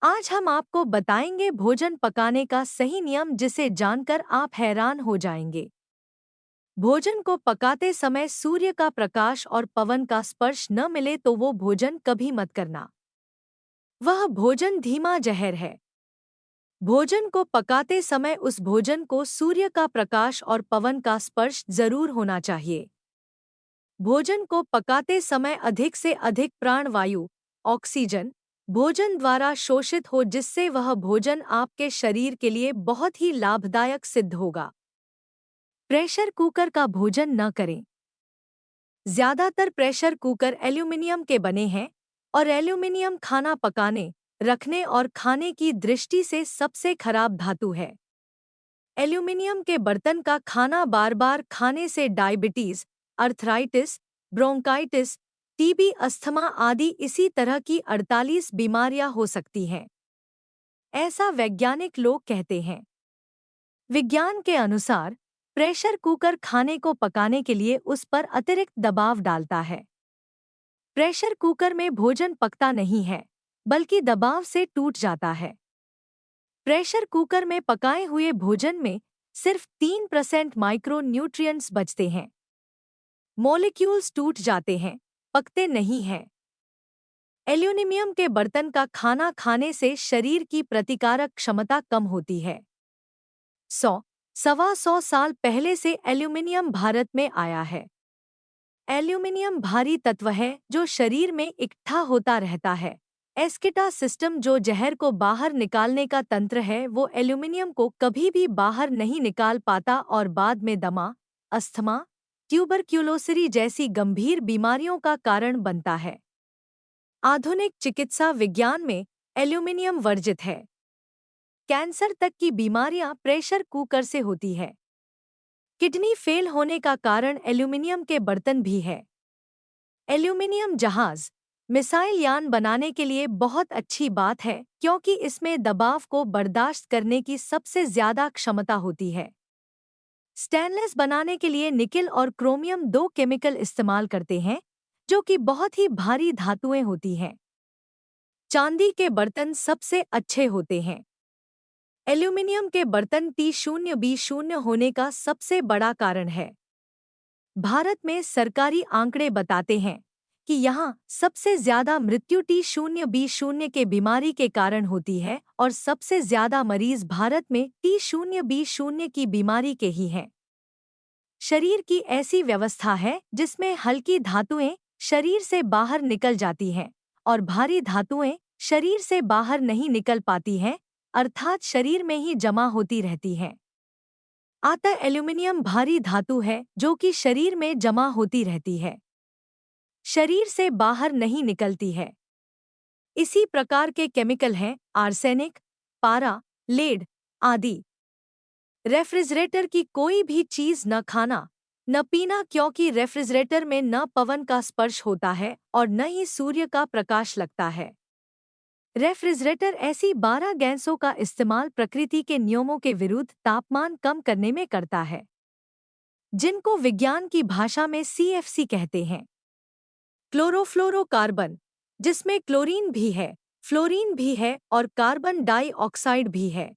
आज हम आपको बताएंगे भोजन पकाने का सही नियम जिसे जानकर आप हैरान हो जाएंगे। भोजन को पकाते समय सूर्य का प्रकाश और पवन का स्पर्श न मिले तो वो भोजन कभी मत करना। वह भोजन धीमा जहर है। भोजन को पकाते समय उस भोजन को सूर्य का प्रकाश और पवन का स्पर्श जरूर होना चाहिए। भोजन को पकाते समय अधिक से अधिक प्राणवायु, ऑक्सीजन, भोजन द्वारा शोषित हो जिससे वह भोजन आपके शरीर के लिए बहुत ही लाभदायक सिद्ध होगा। प्रेशर कुकर का भोजन न करें। ज्यादातर प्रेशर कुकर एल्यूमीनियम के बने हैं और एल्यूमीनियम खाना पकाने, रखने और खाने की दृष्टि से सबसे खराब धातु है। एल्यूमीनियम के बर्तन का खाना बार बार खाने से diabetes, arthritis, bronchitis, TB, asthma आदि इसी तरह की 48 बीमारियां हो सकती हैं। ऐसा वैज्ञानिक लोग कहते हैं। विज्ञान के अनुसार प्रेशर कुकर खाने को पकाने के लिए उस पर अतिरिक्त दबाव डालता है। प्रेशर कुकर में भोजन पकता नहीं है, बल्कि दबाव से टूट जाता है। प्रेशर कुकर में पकाए हुए भोजन में सिर्फ 3% माइक्रो न्यूट्रिएंट्स बचते हैं। मॉलिक्यूल्स टूट जाते हैं, पकते नहीं हैं। एल्यूमीनियम के बर्तन का खाना खाने से शरीर की प्रतिकारक क्षमता कम होती है। 100-125 साल पहले से एल्यूमीनियम भारत में आया है। एल्यूमीनियम भारी तत्व है जो शरीर में इकट्ठा होता रहता है। एस्केटा सिस्टम जो जहर को बाहर निकालने का तंत्र है वो एल्यूमीनियम को कभी भी बाहर नहीं निकाल पाता और बाद में दमा, अस्थमा, ट्यूबरक्यूलोसिस जैसी गंभीर बीमारियों का कारण बनता है। आधुनिक चिकित्सा विज्ञान में एल्यूमीनियम वर्जित है। कैंसर तक की बीमारियां प्रेशर कुकर से होती है। किडनी फेल होने का कारण एल्यूमीनियम के बर्तन भी है। एल्यूमीनियम जहाज, मिसाइल यान बनाने के लिए बहुत अच्छी बात है क्योंकि इसमें दबाव को बर्दाश्त करने की सबसे ज्यादा क्षमता होती है। स्टेनलेस बनाने के लिए निकेल और क्रोमियम दो केमिकल इस्तेमाल करते हैं जो कि बहुत ही भारी धातुएं होती हैं। चांदी के बर्तन सबसे अच्छे होते हैं। एल्यूमीनियम के बर्तन T0B0 होने का सबसे बड़ा कारण है। भारत में सरकारी आंकड़े बताते हैं कि यहाँ सबसे ज्यादा मृत्यु T0B0 के बीमारी के कारण होती है और सबसे ज्यादा मरीज भारत में T0B0 की बीमारी के ही हैं। शरीर की ऐसी व्यवस्था है जिसमें हल्की धातुएं शरीर से बाहर निकल जाती हैं और भारी धातुएं शरीर से बाहर नहीं निकल पाती हैं, अर्थात शरीर में ही जमा होती रहती हैं। अतः एल्यूमीनियम भारी धातु है जो कि शरीर में जमा होती रहती है, शरीर से बाहर नहीं निकलती है। इसी प्रकार के केमिकल हैं आर्सेनिक, पारा, लेड आदि। रेफ्रिजरेटर की कोई भी चीज न खाना न पीना क्योंकि रेफ्रिजरेटर में न पवन का स्पर्श होता है और न ही सूर्य का प्रकाश लगता है। रेफ्रिजरेटर ऐसी 12 गैसों का इस्तेमाल प्रकृति के नियमों के विरुद्ध तापमान कम करने में करता है, जिनको विज्ञान की भाषा में CFC कहते हैं। क्लोरोफ्लोरोकार्बन, जिसमें क्लोरीन भी है, फ्लोरीन भी है और कार्बन डाइऑक्साइड भी है।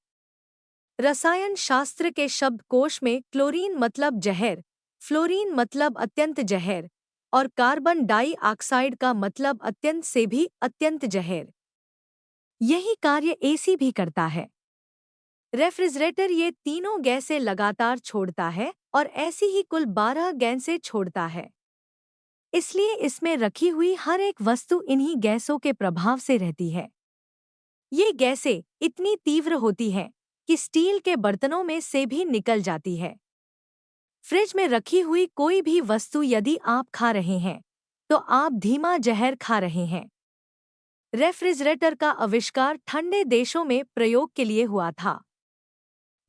रसायन शास्त्र के शब्दकोश में क्लोरीन मतलब जहर, फ्लोरीन मतलब अत्यंत जहर और कार्बन डाइऑक्साइड का मतलब अत्यंत से भी अत्यंत जहर। यही कार्य AC भी करता है। रेफ्रिजरेटर ये तीनों गैसें लगातार छोड़ता है और ऐसी ही कुल 12 गैसें छोड़ता है। इसलिए इसमें रखी हुई हर एक वस्तु इन्हीं गैसों के प्रभाव से रहती है। ये गैसें इतनी तीव्र होती हैं कि स्टील के बर्तनों में से भी निकल जाती है। फ्रिज में रखी हुई कोई भी वस्तु यदि आप खा रहे हैं तो आप धीमा जहर खा रहे हैं। रेफ्रिजरेटर का आविष्कार ठंडे देशों में प्रयोग के लिए हुआ था।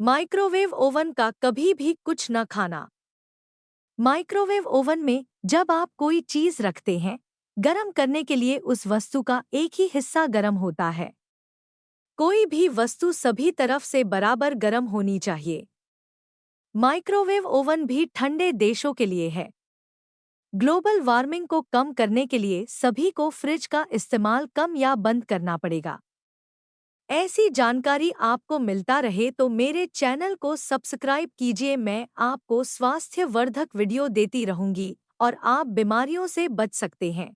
माइक्रोवेव ओवन का कभी भी कुछ न खाना। माइक्रोवेव ओवन में जब आप कोई चीज रखते हैं, गर्म करने के लिए उस वस्तु का एक ही हिस्सा गर्म होता है। कोई भी वस्तु सभी तरफ से बराबर गर्म होनी चाहिए। माइक्रोवेव ओवन भी ठंडे देशों के लिए है। ग्लोबल वार्मिंग को कम करने के लिए सभी को फ्रिज का इस्तेमाल कम या बंद करना पड़ेगा। ऐसी जानकारी आपको मिलता रहे तो मेरे चैनल को सब्सक्राइब कीजिए। मैं आपको स्वास्थ्यवर्धक वीडियो देती रहूंगी और आप बीमारियों से बच सकते हैं।